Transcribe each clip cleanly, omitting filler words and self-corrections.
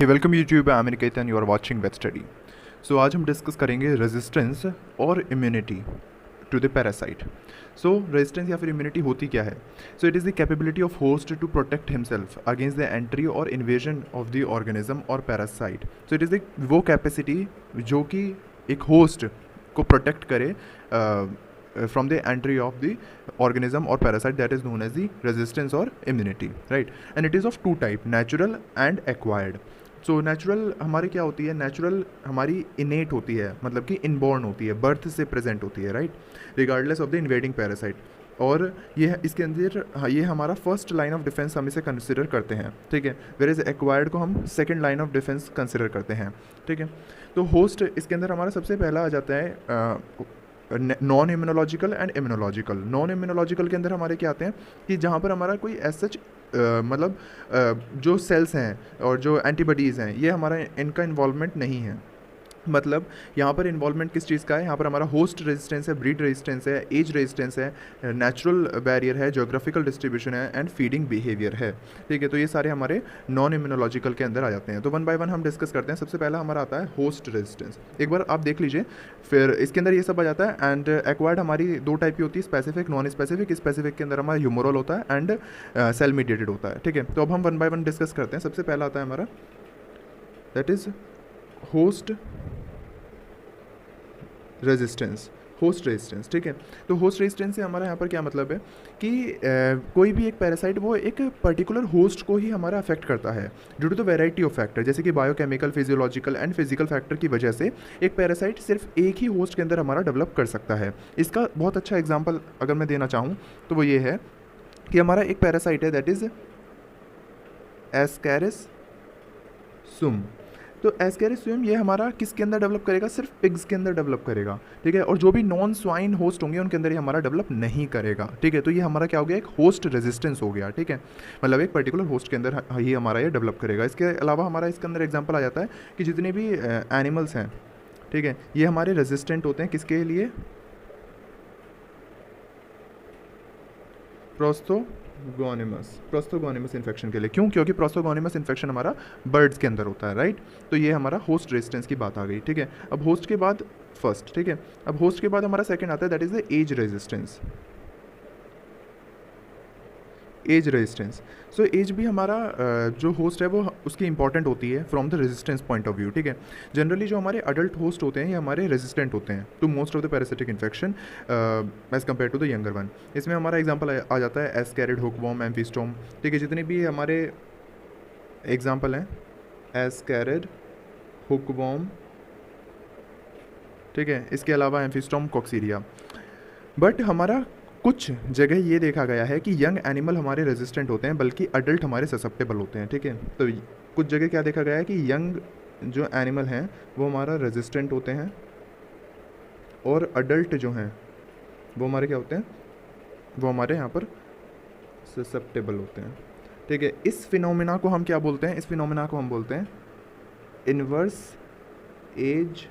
Hey welcome YouTube, I am Niket and you are watching web study. So आज हम discuss करेंगे resistance और immunity to the parasite. So resistance या फिर immunity होती क्या है? So it is the capability of host to protect himself against the entry और इन्वेजन ऑफ द ऑर्गेनिज्म और पैरासाइट। सो इट इज़ वो कैपेसिटी जो कि एक होस्ट को प्रोटेक्ट करे from the entry of the organism or parasite, that is known as the resistance or immunity, right? And it is of two type, natural and acquired. So natural हमारी क्या होती है? Natural हमारी इनेट होती है, मतलब कि इनबॉर्न होती है, बर्थ से प्रेजेंट होती है, right, regardless of the invading parasite. और ये इसके अंदर ये हमारा फर्स्ट लाइन ऑफ डिफेंस हम इसे कंसिडर करते हैं, ठीक है। वेयर इज एक्वायर्ड को हम second line of defence consider करते हैं, ठीक है। तो होस्ट इसके अंदर हमारा सबसे पहला आ जाता है non immunological and immunological. Non immunological के अंदर हमारे क्या आते हैं कि जहाँ पर हमारा कोई एज सच मतलब जो सेल्स हैं और जो एंटीबॉडीज़ हैं, ये हमारा इनका इन्वॉल्वमेंट नहीं है। मतलब यहाँ पर इन्वॉल्वमेंट किस चीज़ का है? यहाँ पर हमारा होस्ट रेजिस्टेंस है, ब्रीड रेजिस्टेंस है, एज रेजिस्टेंस है, नेचुरल बैरियर है, ज्योग्राफिकल डिस्ट्रीब्यूशन है एंड फीडिंग बिहेवियर है, ठीक है। तो ये सारे हमारे नॉन इम्यूनोलॉजिकल के अंदर आ जाते हैं। तो वन बाय वन हम डिस्कस करते हैं। सबसे पहला हमारा आता है होस्ट रेजिस्टेंस। एक बार आप देख लीजिए, फिर इसके अंदर ये सब आ जाता है। एंड एक्वायर्ड हमारी दो टाइप की होती है, स्पेसिफिक, नॉन स्पेसिफिक। स्पेसिफिक के अंदर हमारा ह्यूमोरल होता है एंड सेल मीडिएटेड होता है, ठीक है। तो अब हम वन बाय वन डिस्कस करते हैं। सबसे पहला आता है हमारा, that is host resistance, host resistance, ठीक है। तो होस्ट रेजिस्टेंस से हमारा यहाँ पर क्या मतलब है कि कोई भी एक पैरासाइट वो एक पर्टिकुलर होस्ट को ही हमारा अफेक्ट करता है due to the variety of factor, जैसे कि biochemical, physiological and physical factor की वजह से एक पैरासाइट सिर्फ एक ही होस्ट के अंदर हमारा डेवलप कर सकता है। इसका बहुत अच्छा एग्जाम्पल अगर मैं देना चाहूँ तो वो ये है कि हमारा एक पैरासाइट है, दैट इज़ एस्कैरिस सुम। तो एस्केरिसियम ये हमारा किसके अंदर डेवलप करेगा? सिर्फ पिग्स के अंदर डेवलप करेगा, ठीक है। और जो भी नॉन स्वाइन होस्ट होंगे उनके अंदर ये हमारा डेवलप नहीं करेगा, ठीक है। तो ये हमारा क्या हो गया? एक होस्ट रेजिस्टेंस हो गया, ठीक है। मतलब एक पर्टिकुलर होस्ट के अंदर ही हमारा ये डेवलप करेगा। इसके अलावा हमारा इसके अंदर एग्जाम्पल आ जाता है कि जितने भी एनिमल्स हैं, ठीक है, ये हमारे रेजिस्टेंट होते हैं किसके लिए? प्रोस्थोगोनिमस इन्फेक्शन के लिए। क्यों? क्योंकि प्रोस्थोगोनिमस इन्फेक्शन हमारा बर्ड्स के अंदर होता है, राइट। तो ये हमारा होस्ट रेजिस्टेंस की बात आ गई, ठीक है। अब होस्ट के बाद फर्स्ट, ठीक है, अब होस्ट के बाद हमारा सेकंड आता है, that is the age resistance. Age resistance. So age भी हमारा जो होस्ट है वो उसकी इंपॉर्टेंट होती है from the resistance point of view, ठीक है। जनरली जो हमारे अडल्ट होस्ट होते हैं ये हमारे रेजिस्टेंट होते हैं to most of the parasitic infection as compare to the younger one. इसमें हमारा एग्जाम्पल आ जाता है एस्कैरिड, हुकवॉर्म, एम्फिस्टोम, ठीक है। जितने भी हमारे एग्जाम्पल हैं, एस्कैरिड, हुकवॉर्म, ठीक है, इसके अलावा एम्फिस्टोम, कॉक्सीरिया। बट हमारा कुछ जगह ये देखा गया है कि यंग एनिमल हमारे रेजिस्टेंट होते हैं, बल्कि अडल्ट हमारे ससेप्टेबल होते हैं, ठीक है। तो कुछ जगह क्या देखा गया है कि यंग जो एनिमल हैं वो हमारा रेजिस्टेंट होते हैं और अडल्ट जो हैं वो हमारे क्या होते हैं? वो हमारे यहाँ पर ससेप्टेबल होते हैं, ठीक है। इस फिनोमिना को हम क्या बोलते हैं? इस फिनोमिना को हम बोलते हैं inverse age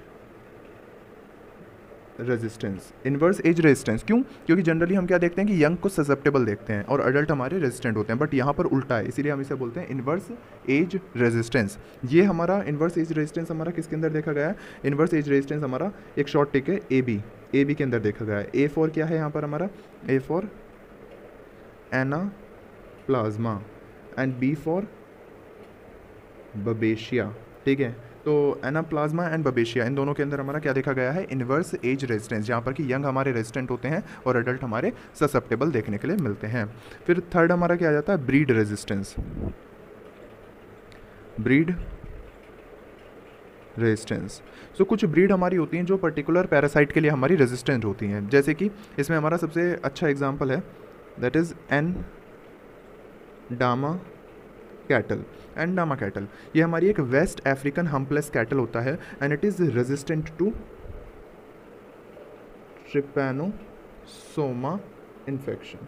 resistance. Inverse age resistance क्यों? क्योंकि जनरली हम क्या देखते हैं कि यंग को ससेप्टेबल देखते हैं और अडल्ट हमारे रेजिस्टेंट होते हैं, बट यहाँ पर उल्टा है, इसीलिए हम इसे बोलते हैं इन्वर्स एज रेजिस्टेंस। ये हमारा इन्वर्स एज रेजिस्टेंस हमारा किसके अंदर देखा गया है? इन्वर्स एज रेजिस्टेंस हमारा एक शॉर्ट टिक है ए बी के अंदर देखा गया है। ए फॉर क्या है यहाँ पर हमारा? A for anaplasma and B for babesia, ठीक है। तो एनाप्लाज्मा एंड बबेशिया, इन दोनों के अंदर हमारा क्या देखा गया है? इन्वर्स एज रेजिस्टेंस, जहाँ पर कि यंग हमारे रेजिस्टेंट होते हैं और अडल्ट हमारे ससेप्टेबल देखने के लिए मिलते हैं। फिर थर्ड हमारा क्या आ जाता है? Breed resistance. Breed resistance. So कुछ ब्रीड हमारी होती हैं जो पर्टिकुलर पैरासाइट के लिए हमारी रेजिस्टेंट होती हैं, जैसे कि इसमें हमारा सबसे अच्छा एग्जाम्पल है, that is N'Dama cattle. N'Dama cattle ये हमारी एक वेस्ट अफ्रीकन हम्पलेस कैटल होता है and it is resistant to trypanosoma infection,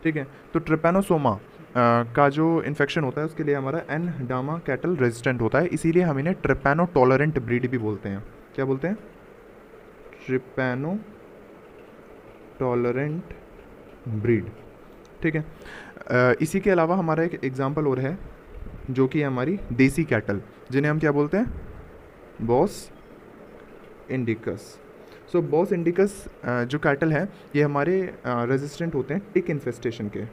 ठीक है। तो ट्रिपैनोसोमा का जो इन्फेक्शन होता है उसके लिए हमारा एंडामा कैटल रेजिस्टेंट होता है, इसीलिए हम इन्हें ट्रिपैनो टॉलरेंट ब्रीड भी बोलते हैं। क्या बोलते हैं? ट्रिपैनो टॉलरेंट ब्रीड, ठीक है। इसी के अलावा हमारा एक एग्जाम्पल और है, जो कि हमारी देसी कैटल, जिन्हें हम क्या बोलते हैं, Bos indicus. So Bos indicus जो कैटल है ये हमारे रेजिस्टेंट होते हैं टिक इन्फेस्टेशन के,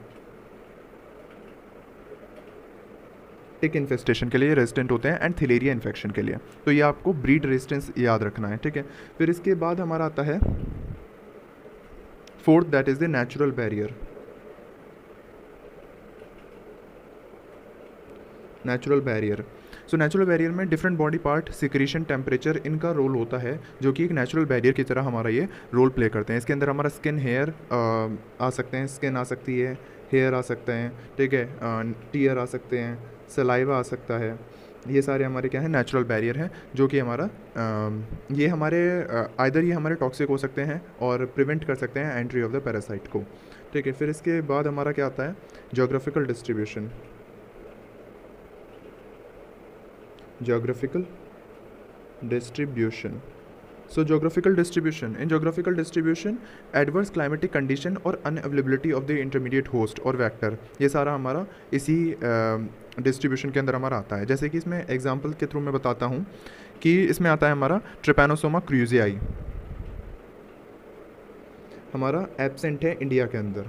टिक इन्फेस्टेशन के लिए रेजिस्टेंट होते हैं एंड थिलेरिया इन्फेक्शन के लिए। तो ये आपको ब्रीड रेजिस्टेंस याद रखना है, ठीक है। फिर इसके बाद हमारा आता है fourth, that is the natural barrier. Natural barrier, so natural barrier में different body part, secretion, temperature, इनका रोल होता है, जो कि एक नेचुरल बैरियर की तरह हमारा ये रोल प्ले करते हैं। इसके अंदर हमारा स्किन, हेयर आ सकते हैं, स्किन आ सकती है, हेयर आ सकते हैं, ठीक है, टीयर आ सकते हैं, सलाइवा आ सकता है। ये सारे हमारे क्या है, नेचुरल बैरियर हैं, जो कि हमारा ये हमारे आइदर ये हमारे टॉक्सिक हो सकते हैं और प्रिवेंट कर सकते हैं एंट्री ऑफ द पैरासाइट को, ठीक है। फिर इसके बाद हमारा क्या आता है, geographical distribution. geographical distribution, so geographical distribution, in geographical distribution adverse climatic condition और unavailability of the intermediate host और vector, ये सारा हमारा इसी डिस्ट्रीब्यूशन के अंदर हमारा आता है। जैसे कि इसमें एग्जांपल के थ्रू मैं बताता हूँ कि इसमें आता है हमारा ट्रिपैनोसोमा क्रूजियाई, हमारा एब्सेंट है इंडिया के अंदर,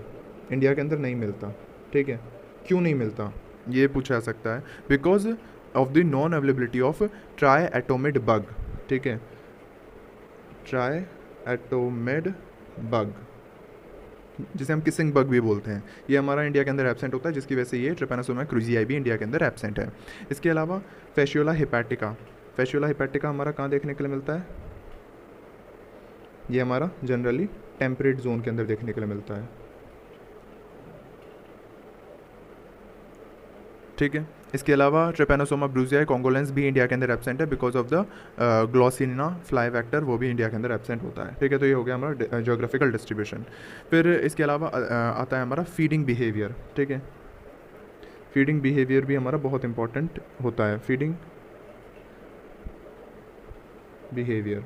इंडिया के अंदर नहीं मिलता, ठीक है। क्यों नहीं मिलता ये पूछा जा सकता है, because of the non availability of triatomid bug, ठीक है, ट्राई एटोमिड बग, जिसे हम किसिंग बग भी बोलते हैं, ये हमारा इंडिया के अंदर एब्सेंट होता है, जिसकी वजह से ये ट्रिपैनोसोमा क्रूजियाई भी इंडिया के अंदर एब्सेंट है। इसके अलावा फैसियोला हिपैटिका, फैसियोला हिपैटिका हमारा कहाँ देखने के लिए मिलता है, ये हमारा जनरली टेम्परेट जोन के अंदर देखने के लिए मिलता है, ठीक है। इसके अलावा ट्रिपैनोसोमा ब्रूजियाई कॉन्गोलेंस भी इंडिया के अंदर एब्सेंट है because of the glossina fly vector, वो भी इंडिया के अंदर एब्सेंट होता है, ठीक है। तो ये हो गया हमारा ज्योग्राफिकल डिस्ट्रीब्यूशन। फिर इसके अलावा आता है हमारा फीडिंग बिहेवियर, ठीक है। फीडिंग बिहेवियर भी हमारा बहुत इंपॉर्टेंट होता है, फीडिंग बिहेवियर।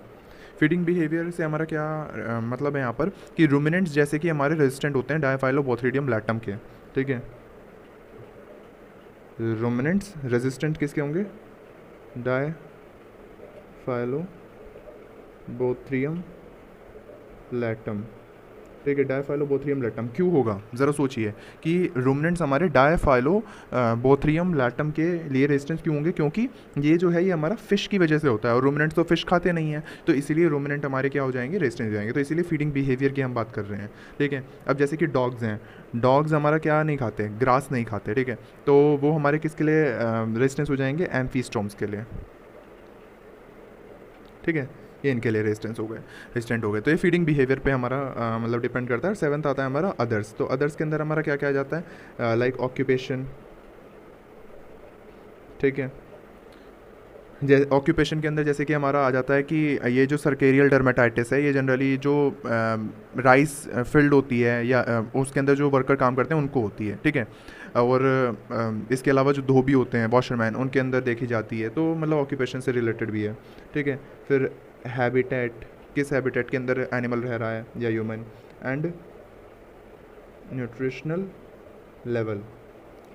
फीडिंग बिहेवियर से हमारा क्या मतलब है यहाँ पर कि रूमिनेंट्स जैसे कि हमारे रेजिस्टेंट होते हैं डायफाइलोबोथ्रिडियम लैटम के, ठीक है। रूमिनेंट्स रेजिस्टेंट किसके होंगे, डायफाइलोबोथ्रियम लैटम, ठीक है। डायफाइलोबोथ्रियम लैटम क्यों होगा, ज़रा सोचिए कि रूमिनेंट्स हमारे डायफाइलोबोथ्रियम लैटम के लिए रेजिस्टेंस क्यों होंगे, क्योंकि ये जो है ये हमारा फिश की वजह से होता है और रूमिनेंट्स तो फिश खाते नहीं हैं, तो इसीलिए रूमिनेंट हमारे क्या हो जाएंगे, रेजिस्टेंस हो जाएंगे। तो इसीलिए फीडिंग बिहेवियर की हम बात कर रहे हैं, ठीक है। अब जैसे कि डॉग्स हैं, डॉग्स हमारा क्या नहीं खाते, ग्रास नहीं खाते, ठीक है। तो वो हमारे किसके लिए रेजिस्टेंस हो जाएंगे, एम्फीस्टोम्स के लिए, ठीक है। ये इनके लिए रेजिस्टेंस हो गए, रेजिस्टेंट हो गए। तो ये फीडिंग बिहेवियर पे हमारा मतलब डिपेंड करता है। 7th आता है हमारा अदर्स। तो अदर्स के अंदर हमारा क्या क्या आ जाता है, लाइक ऑक्यूपेशन, ठीक है। जैसे ऑक्यूपेशन के अंदर जैसे कि हमारा आ जाता है कि ये जो सर्केरियल डर्मेटाइटिस है, ये जनरली जो राइस फील्ड होती है या उसके अंदर जो वर्कर काम करते हैं उनको होती है, ठीक है। और इसके अलावा जो धोबी होते हैं, वॉशरमैन, उनके अंदर देखी जाती है, तो मतलब ऑक्यूपेशन से रिलेटेड भी है, ठीक है। फिर हैबिटेट, किस हैबिटेट के अंदर एनिमल रह रहा है या ह्यूमन, एंड न्यूट्रिशनल लेवल,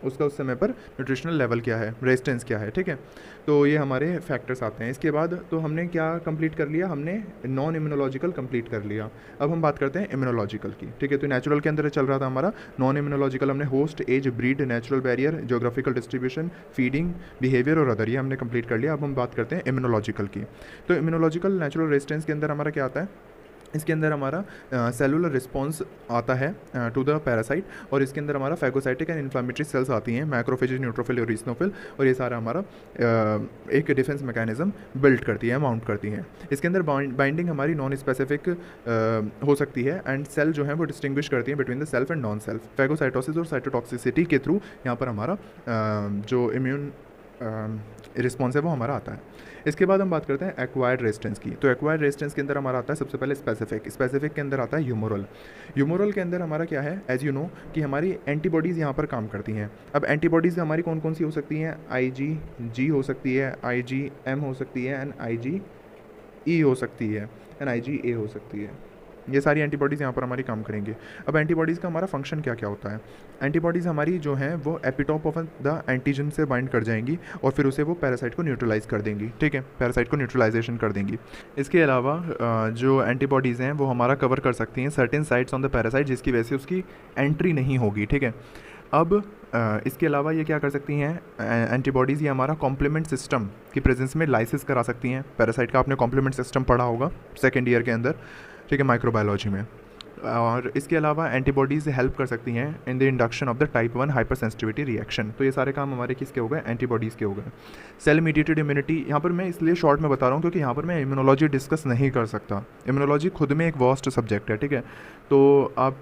उसका उस समय पर न्यूट्रिशनल लेवल क्या है, रेजिस्टेंस क्या है, ठीक है। तो ये हमारे फैक्टर्स आते हैं। इसके बाद तो हमने क्या कंप्लीट कर लिया, हमने नॉन इम्यूनोलॉजिकल कंप्लीट कर लिया। अब हम बात करते हैं इम्यूनोलॉजिकल की, ठीक है। तो नेचुरल के अंदर चल रहा था हमारा, नॉन इम्यूनोलॉजिकल हमने host, age, breed, natural barrier, geographical distribution, feeding behaviour और अदर, ये हमने कंप्लीट कर लिया। अब हम बात करते हैं इम्यूनोलॉजिकल की। तो इम्यूनोलॉजिकल नेचुरल रेजिस्टेंस के अंदर हमारा क्या आता है, इसके अंदर हमारा सेलुलर रिस्पॉन्स आता है टू द पैरासाइट, और इसके अंदर हमारा फैगोसाइटिक एंड इन्फ्लामेटरी सेल्स आती हैं, मैक्रोफेजेस, न्यूट्रोफिल और इस्नोफिल, और ये सारा हमारा एक डिफेंस मैकेनिज्म बिल्ड करती है, माउंट करती हैं। इसके अंदर बाइंडिंग हमारी नॉन स्पेसिफिक हो सकती है, एंड सेल जो है वो डिस्टिंग्विश करती है between the self and non self. Phagocytosis और साइटोटॉक्सिसिटी के थ्रू यहाँ पर हमारा जो इम्यून रिस्पॉन्स है वो हमारा आता है। इसके बाद हम बात करते हैं एक्वायर्ड रेजिस्टेंस की। तो एक्वायर्ड रेजिस्टेंस के अंदर हमारा आता है सबसे पहले स्पेसिफिक, स्पेसिफिक के अंदर आता है ह्यूमोरल। ह्यूमोरल के अंदर हमारा क्या है, एज यू नो कि हमारी एंटीबॉडीज़ यहाँ पर काम करती हैं। अब एंटीबॉडीज़ हमारी कौन कौन सी हो सकती हैं, IgG हो सकती है, IgM हो सकती है, एंड IgE हो सकती है, एंड IgA हो सकती है, ये सारी एंटीबॉडीज़ यहाँ पर हमारी काम करेंगी। अब एंटीबॉडीज़ का हमारा फंक्शन क्या क्या होता है? एंटीबॉडीज़ हमारी जो हैं वो एपिटोप ऑफ द एंटीजन से बाइंड कर जाएंगी और फिर उसे वो पैरासाइट को न्यूट्रलाइज कर देंगी, ठीक है, पैरासाइट को न्यूट्रलाइजेशन कर देंगी। इसके अलावा जो एंटीबॉडीज़ हैं वो हमारा कवर कर सकती हैं certain sites on the parasite, जिसकी वजह से उसकी एंट्री नहीं होगी, ठीक है। अब इसके अलावा ये क्या कर सकती हैं एंटीबॉडीज़, ये हमारा कॉम्प्लीमेंट सिस्टम की प्रेजेंस में लाइसिस करा सकती हैं पैरासाइट का। आपने कॉम्प्लीमेंट सिस्टम पढ़ा होगा सेकेंड ईयर के अंदर, ठीक है, माइक्रोबायोलॉजी में। और इसके अलावा एंटीबॉडीज़ हेल्प कर सकती हैं in the induction of the type 1 hyper sensitivity reaction. तो ये सारे काम हमारे किसके हो गए? एंटीबॉडीज़ के हो गए। सेल मीडिएटेड इम्यूनिटी, यहाँ पर मैं इसलिए शॉर्ट में बता रहा हूँ क्योंकि यहाँ पर मैं इम्यूनोलॉजी डिस्कस नहीं कर सकता। इम्यूनोलॉजी खुद में एक वास्ट सब्जेक्ट है, ठीक है, तो आप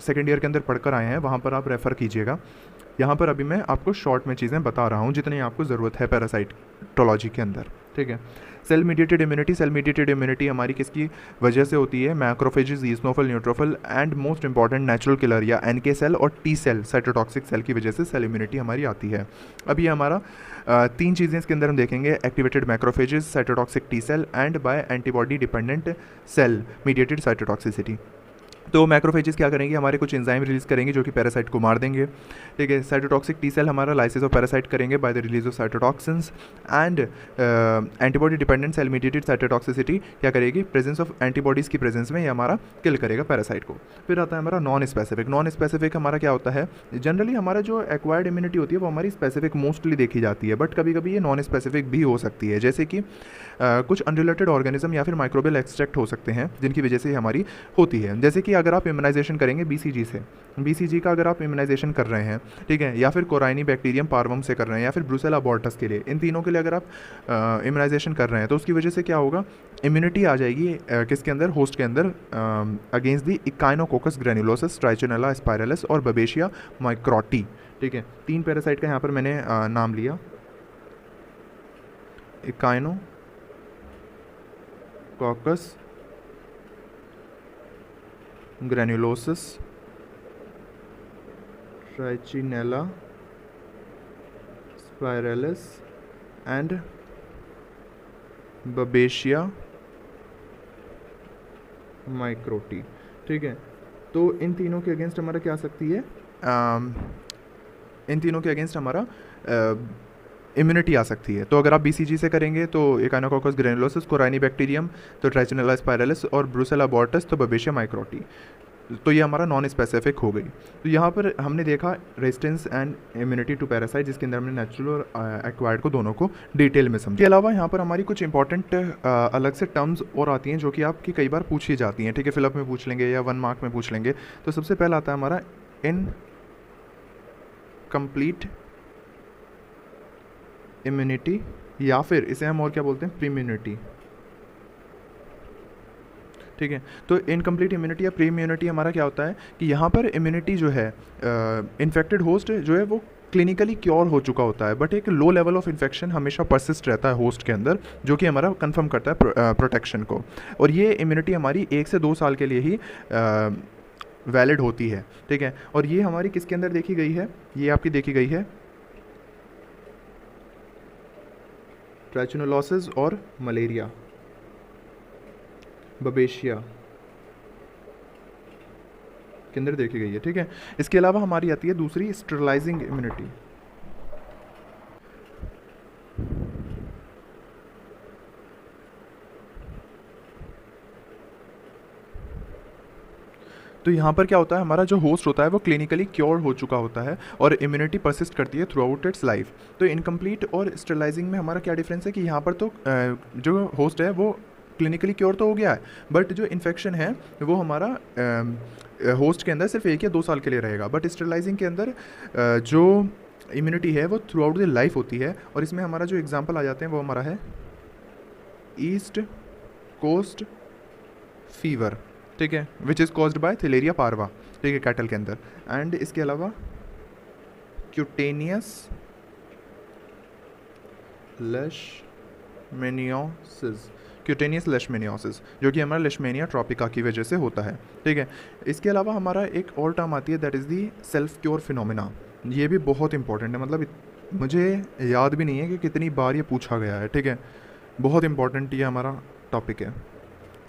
सेकेंड ईयर के अंदर पढ़कर आए हैं, वहाँ पर आप रेफ़र कीजिएगा। यहाँ पर अभी मैं आपको शॉर्ट में चीज़ें बता रहा हूँ जितनी आपको ज़रूरत है पैरासाइटोलॉजी के अंदर, ठीक है। Cell mediated immunity, cell mediated immunity हमारी किसकी वजह से होती है? Macrophages, eosinophil, neutrophil and most important natural killer या एनके सेल और टी सेल, साइटोटॉक्सिक सेल की वजह से सेल इम्यूनिटी हमारी आती है। अब ये हमारा तीन चीज़ें इसके अंदर हम देखेंगे, activated macrophages, cytotoxic T cell and by antibody dependent cell mediated cytotoxicity. तो मैक्रोफेजेस क्या करेंगे? हमारे कुछ एंजाइम रिलीज़ करेंगे जो कि पैरासाइट को मार देंगे, ठीक है। साइटोटॉक्सिक टी सेल हमारा लाइसिस ऑफ पैरासाइट करेंगे by the release of cytotoxins and antibody dependent cell mediated cytotoxicity क्या करेगी? प्रेजेंस ऑफ एंटीबॉडीज़ की प्रेजेंस में ये हमारा किल करेगा पैरासाइट को। फिर आता है हमारा नॉन स्पेसिफिक। नॉन स्पेसिफिक हमारा क्या होता है? जनरली हमारा जो एक्वायर्ड इम्यूनिटी होती है वो हमारी स्पेसिफिक मोस्टली देखी जाती है, बट कभी कभी ये नॉन स्पेसिफिक भी हो सकती है, जैसे कि कुछ अनरिलेटेड ऑर्गेनिज्म या फिर माइक्रोबियल एक्सट्रैक्ट हो सकते हैं जिनकी वजह से हमारी होती है। जैसे कि अगर आप इम्यूनाइजेशन करेंगे बीसीजी से, बीसीजी का अगर आप इम्यूनाइजेशन कर रहे हैं, ठीक है, या फिर कोराइनी बैक्टीरियम पार्वम से कर रहे हैं या फिर ब्रुसेला अबॉर्टस के लिए, इन तीनों के लिए अगर आप इम्यूनाइजेशन कर रहे हैं तो उसकी वजह से क्या होगा? इम्यूनिटी आ जाएगी किसके अंदर? होस्ट के अंदर, अगेंस्ट दी इकाइनोकोकस ग्रेनुलोसस, ट्राइचिनेला स्पाइरलिस और बबेशिया माइक्रोटी, ठीक है। तीन पैरासाइट का यहाँ पर मैंने नाम लिया, इकाइनोकोकस ग्रेनुलोसस, ट्राइचिनेला स्पाइरलिस एंड बबेशिया माइक्रोटी, ठीक है। तो इन तीनों के अगेंस्ट हमारा क्या आ सकती है? इन तीनों के अगेंस्ट हमारा इम्यूनिटी आ सकती है। तो अगर आप बीसीजी से करेंगे तो इकाइनोकोकस ग्रेनुलोसस, कोराइनी बैक्टीरियम तो ट्राइचिनेला स्पाइरलिस और ब्रुसेला अबॉर्टस तो बबेशिया माइक्रोटी, तो ये हमारा नॉन स्पेसिफिक हो गई। तो यहाँ पर हमने देखा resistance and immunity to parasite, जिसके अंदर हमने नेचुरल और एक्वायर्ड को दोनों को डिटेल में समझा। इसके अलावा यहाँ पर हमारी कुछ इंपॉर्टेंट अलग से टर्म्स और आती हैं जो कि आपकी कई बार पूछी जाती हैं, ठीक है, फिलअप में पूछ लेंगे या 1 मार्क में पूछ लेंगे। तो सबसे पहला आता है हमारा इनकम्प्लीट इम्यूनिटी, या फिर इसे हम और क्या बोलते हैं? प्रीइम्यूनिटी, ठीक है। तो इनकम्प्लीट इम्यूनिटी या प्री इम्यूनिटी हमारा क्या होता है कि यहाँ पर इम्यूनिटी जो है इन्फेक्टेड होस्ट जो है वो क्लिनिकली क्योर हो चुका होता है, बट एक लो लेवल ऑफ इन्फेक्शन हमेशा परसिस्ट रहता है होस्ट के अंदर, जो कि हमारा कंफर्म करता है प्रोटेक्शन को। और ये इम्यूनिटी हमारी 1 से 2 साल के लिए ही वैलिड होती है, ठीक है। और ये हमारी किसके अंदर देखी गई है? ये आपकी देखी गई है ट्राइचिनोलॉसिस और मलेरिया, बबेशिया के अंदर देखी गई है, ठीक है। इसके अलावा हमारी आती है दूसरी स्टेरलाइजिंग इम्यूनिटी। तो यहाँ पर क्या होता है? हमारा जो होस्ट होता है वो क्लिनिकली क्योर हो चुका होता है और इम्यूनिटी परसिस्ट करती है थ्रू आउट इट्स लाइफ। तो इनकम्प्लीट और स्टेरलाइजिंग में हमारा क्या डिफरेंस है कि यहाँ पर तो जो होस्ट है वो क्लिनिकली क्योर तो हो गया है, बट जो इन्फेक्शन है वो हमारा होस्ट के अंदर सिर्फ 1 या 2 साल के लिए रहेगा। बट स्टेरलाइजिंग के अंदर जो इम्यूनिटी है वो थ्रू आउट द लाइफ होती है। और इसमें हमारा जो एग्जांपल आ जाते हैं वो हमारा है ईस्ट कोस्ट फीवर, ठीक है, विच इज़ कॉज्ड बाय थैलेरिया पार्वा, ठीक है, कैटल के अंदर। एंड इसके अलावा क्यूटेनियस लेशमेनियोसिस, क्यूटेनियस लेशमेनियोसिस जो कि हमारा लेशमेनिया ट्रॉपिका की वजह से होता है, ठीक है। इसके अलावा हमारा एक और टर्म आती है that is the self cure phenomena. ये भी बहुत इंपॉर्टेंट है, मतलब मुझे याद भी नहीं है कि कितनी बार ये पूछा गया है, ठीक है, बहुत इंपॉर्टेंट ये हमारा टॉपिक है।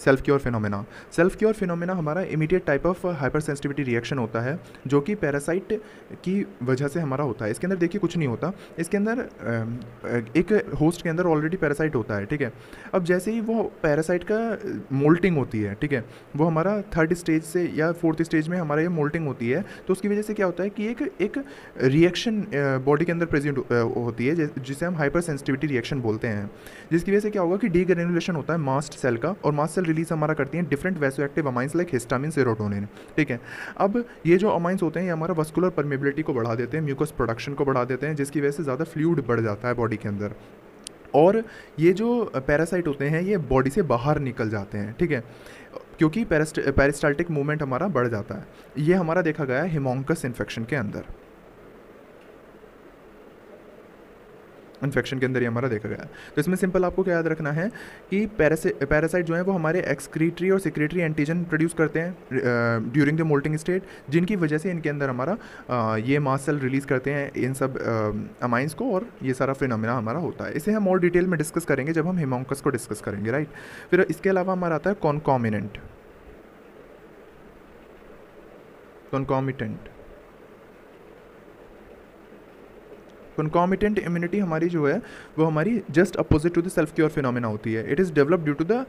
Self cure phenomena. Self cure phenomena हमारा immediate type of hypersensitivity reaction होता है जो कि पैरासाइट की वजह से हमारा होता है। इसके अंदर देखिए कुछ नहीं होता, इसके अंदर एक होस्ट के अंदर ऑलरेडी पैरासाइट होता है, ठीक है। अब जैसे ही वो पैरासाइट का मोल्टिंग होती है, ठीक है, वो हमारा थर्ड स्टेज से या फोर्थ स्टेज में हमारा ये मोल्टिंग होती है, तो उसकी वजह से क्या होता है कि एक रिएक्शन बॉडी के अंदर प्रेजेंट होती है जिसे हम हाइपर सेंसिटिविटी रिएक्शन बोलते हैं, जिसकी वजह से क्या होगा कि डीग्रेनुलेशन होता है मास्ट सेल का, और मास्ट सेल रिलीज हमारा करती हैं different वैसोएक्टिव amines like histamine, serotonin, ठीक है। अब ये जो अमाइंस होते हैं ये हमारा वस्कुलर परमेबिलिटी को बढ़ा देते हैं, म्यूकस प्रोडक्शन को बढ़ा देते हैं, जिसकी वजह से ज़्यादा फ्लूइड बढ़ जाता है बॉडी के अंदर, और ये जो पैरासाइट होते हैं ये बॉडी से बाहर निकल जाते हैं, ठीक है, क्योंकि पेरिस्टाल्टिक मूवमेंट हमारा बढ़ जाता है। ये हमारा देखा गया है हेमोंकस इन्फेक्शन के अंदर, इन्फेक्शन के अंदर ये हमारा देखा गया है। तो इसमें सिंपल आपको क्या याद रखना है कि पैरासाइट जो है वो हमारे एक्सक्रीटरी और सिक्रेटरी एंटीजन प्रोड्यूस करते हैं ड्यूरिंग द मोल्टिंग स्टेट, जिनकी वजह से इनके अंदर हमारा ये मास्ट सेल रिलीज़ करते हैं इन सब अमाइंस को, और ये सारा फिनोमेना हमारा होता है। इसे हम और डिटेल में डिस्कस करेंगे जब हम हेमोंकस को डिस्कस करेंगे, राइट। फिर इसके अलावा हमारा आता है कॉन्कॉमिनेंट। कंकॉमिटेंट इम्यूनिटी हमारी जो है वो हमारी just opposite to the self cure phenomena होती है। It is develop due to the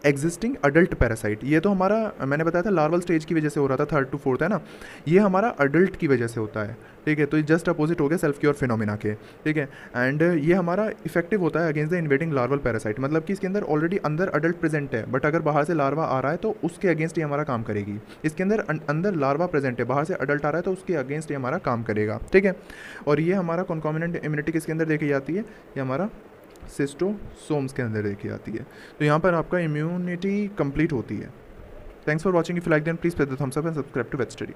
existing adult parasite. ये तो हमारा मैंने बताया था लार्वल स्टेज की वजह से हो रहा था, थर्ड टू फोर्थ, है ना, ये हमारा अडल्ट की वजह से होता है, ठीक है। तो ये जस्ट अपोजिट हो गया सेल्फ क्योर फिनोमेना के, ठीक है। एंड ये हमारा इफेक्टिव होता है against the invading larval parasite, मतलब कि इसके अंदर ऑलरेडी अंदर अडल्ट प्रेजेंट है, बट अगर बाहर से लार्वा आ रहा है तो उसके अगेंस्ट ये हमारा काम करेगी। इसके अंदर अंदर लार्वा प्रेजेंट है, बाहर से अडल्ट आ रहा है तो उसके अगेंस्ट ये हमारा काम करेगा, ठीक है। और ये हमारा कॉन्कॉमिनेंट इम्यूनिटी किसके अंदर देखी जाती है, ये हमारा सिस्टोसोम्स के अंदर देखी जाती है। तो यहाँ पर आपका इम्यूनिटी कंप्लीट होती है। Thanks for watching. If you like then please press the thumbs up and subscribe to vet study.